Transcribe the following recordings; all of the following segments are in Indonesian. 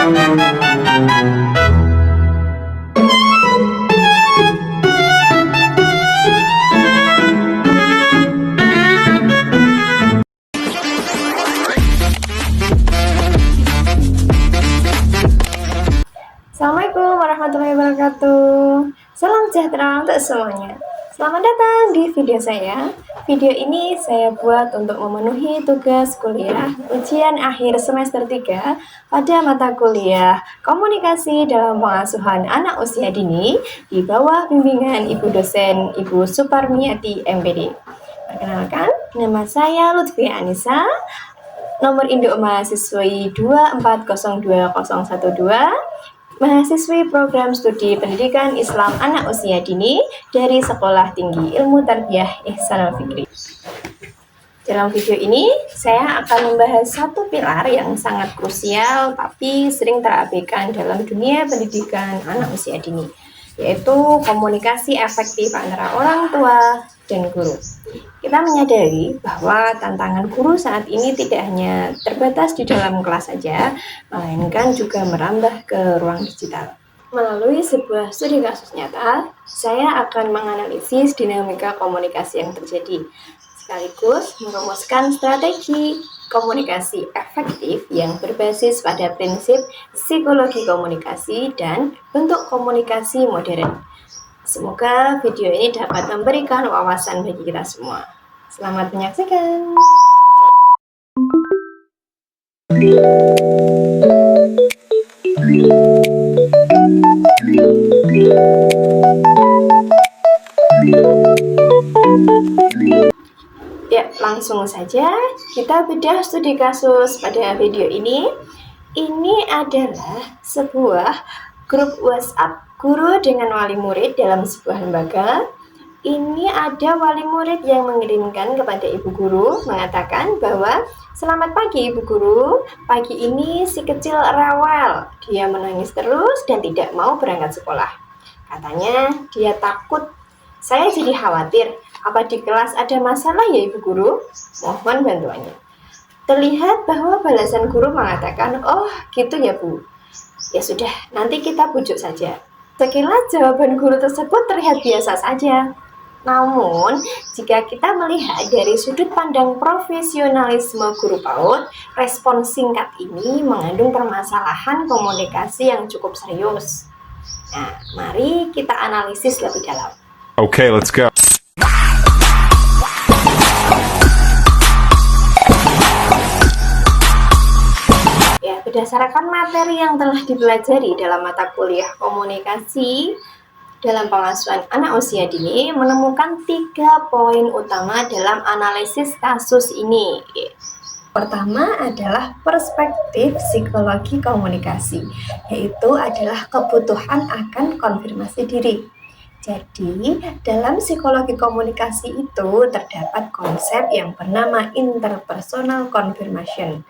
Assalamualaikum warahmatullahi wabarakatuh. Salam sejahtera untuk semuanya. Selamat datang di video saya. Video ini saya buat untuk memenuhi tugas kuliah ujian akhir semester 3 pada mata kuliah Komunikasi dalam Pengasuhan Anak Usia Dini di bawah bimbingan Ibu dosen Ibu Suparmiati MPD. Perkenalkan, nama saya Lutfi Anissa. Nomor induk mahasiswi 2402012, mahasiswi program studi pendidikan Islam anak usia dini dari Sekolah Tinggi Ilmu Tarbiyah Ihsanul Fikri. Dalam video ini, saya akan membahas satu pilar yang sangat krusial tapi sering terabaikan dalam dunia pendidikan anak usia dini, yaitu komunikasi efektif antara orang tua dan guru. Kita menyadari bahwa tantangan guru saat ini tidak hanya terbatas di dalam kelas saja, melainkan juga merambah ke ruang digital. Melalui sebuah studi kasus nyata, saya akan menganalisis dinamika komunikasi yang terjadi, sekaligus merumuskan strategi komunikasi efektif yang berbasis pada prinsip psikologi komunikasi dan bentuk komunikasi modern. Semoga video ini dapat memberikan wawasan bagi kita semua. Selamat menyaksikan. Ya, langsung saja kita bedah studi kasus pada video ini. Ini adalah sebuah grup WhatsApp guru dengan wali murid dalam sebuah lembaga. Ini ada wali murid yang mengirimkan kepada ibu guru mengatakan bahwa selamat pagi ibu guru, pagi ini si kecil rewel, dia menangis terus dan tidak mau berangkat sekolah. Katanya dia takut. Saya jadi khawatir, apa di kelas ada masalah ya ibu guru? Mohon bantuannya. Terlihat bahwa balasan guru mengatakan, oh gitu ya bu. Ya sudah, nanti kita bujuk saja. Sekilas jawaban guru tersebut terlihat biasa saja. Namun, jika kita melihat dari sudut pandang profesionalisme guru PAUD, respon singkat ini mengandung permasalahan komunikasi yang cukup serius. Nah, mari kita analisis lebih dalam. Okay, let's go. Berdasarkan materi yang telah dipelajari dalam mata kuliah komunikasi dalam pengasuhan anak usia dini, menemukan 3 poin utama dalam analisis kasus ini. Pertama adalah perspektif psikologi komunikasi, yaitu adalah kebutuhan akan konfirmasi diri. Jadi, dalam psikologi komunikasi itu terdapat konsep yang bernama interpersonal confirmation.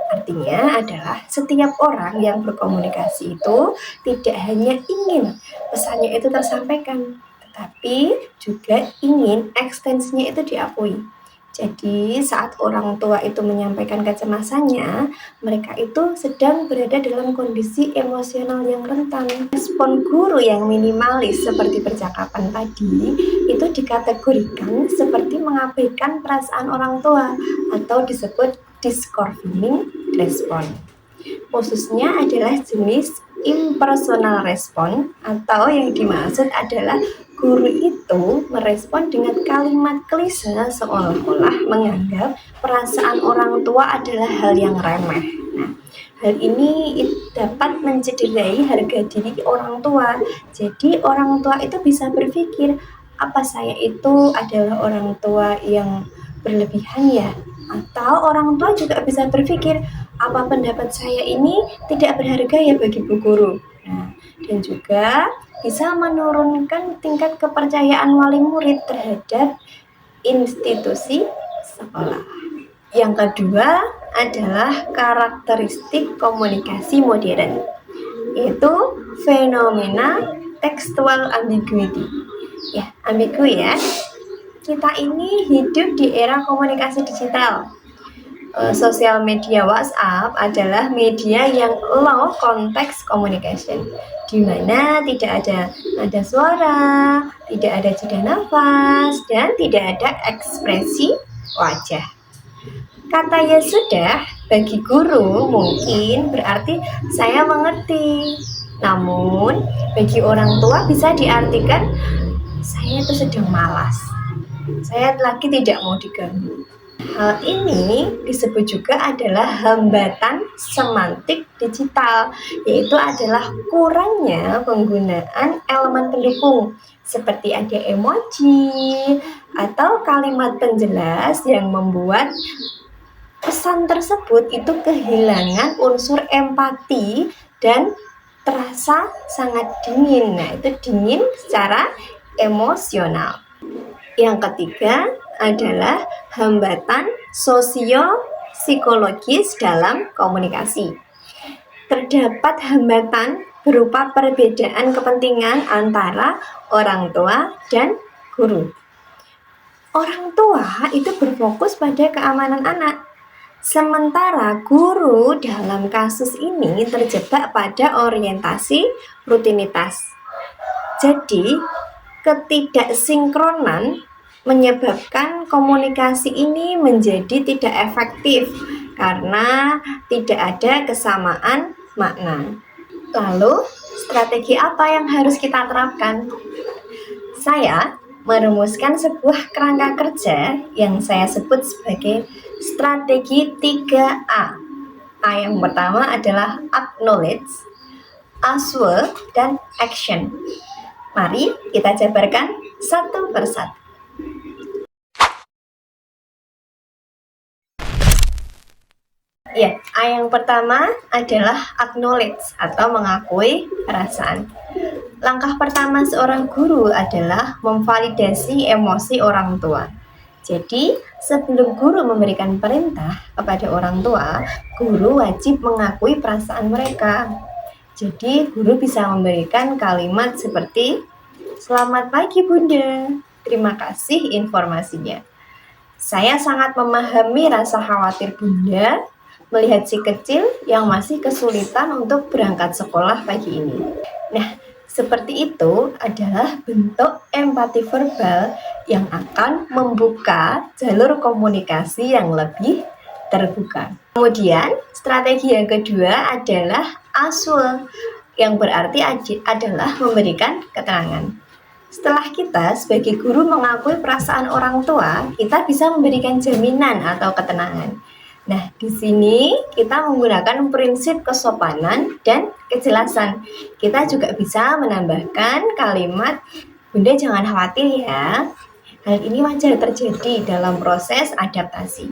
Artinya adalah setiap orang yang berkomunikasi itu tidak hanya ingin pesannya itu tersampaikan, tetapi juga ingin ekstensinya itu diakui. Jadi saat orang tua itu menyampaikan kecemasannya, mereka itu sedang berada dalam kondisi emosional yang rentan. Respon guru yang minimalis seperti percakapan tadi itu dikategorikan seperti mengabaikan perasaan orang tua atau disebut disconfirming respon. Khususnya adalah jenis impersonal respon, atau yang dimaksud adalah guru itu merespon dengan kalimat klise seolah-olah menganggap perasaan orang tua adalah hal yang remeh. Nah, hal ini dapat mencederai harga diri orang tua. Jadi orang tua itu bisa berpikir, apa saya itu adalah orang tua yang berlebihan ya? Atau orang tua juga bisa berpikir, apa pendapat saya ini tidak berharga ya bagi bu guru. Nah, dan juga bisa menurunkan tingkat kepercayaan wali murid terhadap institusi sekolah. Yang kedua adalah karakteristik komunikasi modern, yaitu fenomena textual ambiguity. Ya, ambigu ya. Kita ini hidup di era komunikasi digital. Sosial media WhatsApp adalah media yang low context communication, di mana tidak ada suara, tidak ada jeda nafas, dan tidak ada ekspresi wajah. Kata ya sudah bagi guru mungkin berarti saya mengerti. Namun bagi orang tua bisa diartikan saya itu sedang malas. Saya lagi tidak mau diganggu. Hal ini disebut juga adalah hambatan semantik digital, yaitu adalah kurangnya penggunaan elemen pendukung seperti ada emoji atau kalimat penjelas yang membuat pesan tersebut itu kehilangan unsur empati dan terasa sangat dingin. Nah, itu dingin secara emosional. Yang ketiga adalah hambatan sosio-psikologis dalam komunikasi. Terdapat hambatan berupa perbedaan kepentingan antara orang tua dan guru. Orang tua itu berfokus pada keamanan anak, sementara guru dalam kasus ini terjebak pada orientasi rutinitas. Jadi, ketidaksinkronan menyebabkan komunikasi ini menjadi tidak efektif karena tidak ada kesamaan makna. Lalu, strategi apa yang harus kita terapkan? Saya merumuskan sebuah kerangka kerja yang saya sebut sebagai strategi 3A. A yang pertama adalah acknowledge, assure, dan action. Mari kita jabarkan satu persatu. Ya, A yang pertama adalah acknowledge atau mengakui perasaan. Langkah pertama seorang guru adalah memvalidasi emosi orang tua. Jadi, sebelum guru memberikan perintah kepada orang tua, guru wajib mengakui perasaan mereka. Jadi, guru bisa memberikan kalimat seperti, "Selamat pagi Bunda, terima kasih informasinya. Saya sangat memahami rasa khawatir Bunda melihat si kecil yang masih kesulitan untuk berangkat sekolah pagi ini." Nah, seperti itu adalah bentuk empati verbal yang akan membuka jalur komunikasi yang lebih terbuka. Kemudian, strategi yang kedua adalah assure, yang berarti adalah memberikan keterangan. Setelah kita sebagai guru mengakui perasaan orang tua, kita bisa memberikan jaminan atau ketenangan. Nah, di sini kita menggunakan prinsip kesopanan dan kejelasan. Kita juga bisa menambahkan kalimat, "Bunda jangan khawatir ya. Hal ini wajar terjadi dalam proses adaptasi.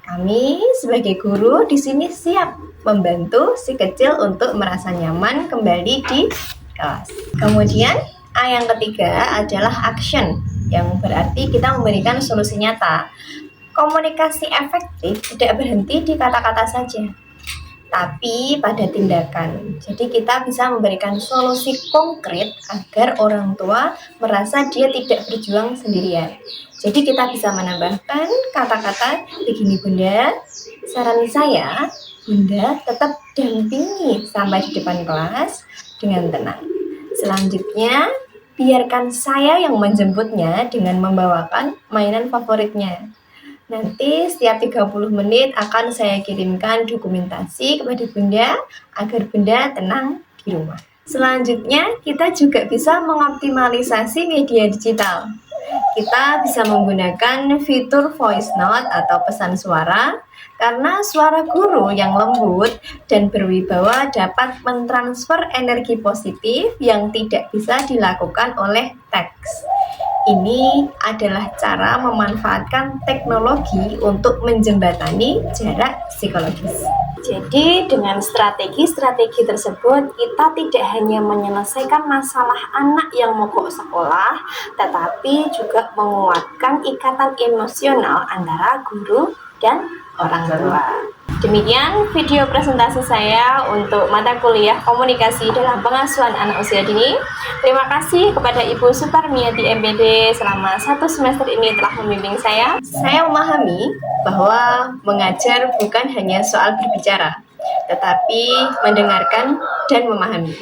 Kami sebagai guru di sini siap membantu si kecil untuk merasa nyaman kembali di kelas." Kemudian A yang ketiga adalah action, yang berarti kita memberikan solusi nyata. Komunikasi efektif tidak berhenti di kata-kata saja, tapi pada tindakan. Jadi kita bisa memberikan solusi konkret agar orang tua merasa dia tidak berjuang sendirian. Jadi kita bisa menambahkan kata-kata begini, "Bunda, saran saya, Bunda tetap dampingi sampai di depan kelas dengan tenang. Selanjutnya, biarkan saya yang menjemputnya dengan membawakan mainan favoritnya. Nanti setiap 30 menit akan saya kirimkan dokumentasi kepada Bunda agar Bunda tenang di rumah." Selanjutnya, kita juga bisa mengoptimalisasi media digital. Kita bisa menggunakan fitur voice note atau pesan suara karena suara guru yang lembut dan berwibawa dapat mentransfer energi positif yang tidak bisa dilakukan oleh teks. Ini adalah cara memanfaatkan teknologi untuk menjembatani jarak psikologis. Jadi dengan strategi-strategi tersebut kita tidak hanya menyelesaikan masalah anak yang mogok sekolah, tetapi juga menguatkan ikatan emosional antara guru dan orang tua. Demikian video presentasi saya untuk mata kuliah komunikasi dalam pengasuhan anak usia dini. Terima kasih kepada Ibu Suparmiati MPD selama 1 semester ini telah membimbing saya. Saya memahami bahwa mengajar bukan hanya soal berbicara, tetapi mendengarkan dan memahami.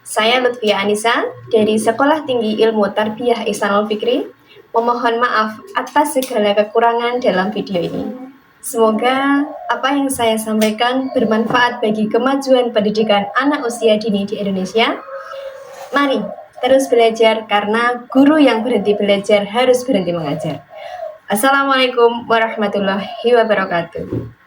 Saya Lutfia Anissa dari Sekolah Tinggi Ilmu Tarbiyah Ihsanul Fikri memohon maaf atas segala kekurangan dalam video ini. Semoga apa yang saya sampaikan bermanfaat bagi kemajuan pendidikan anak usia dini di Indonesia. Mari terus belajar karena guru yang berhenti belajar harus berhenti mengajar. Assalamualaikum warahmatullahi wabarakatuh.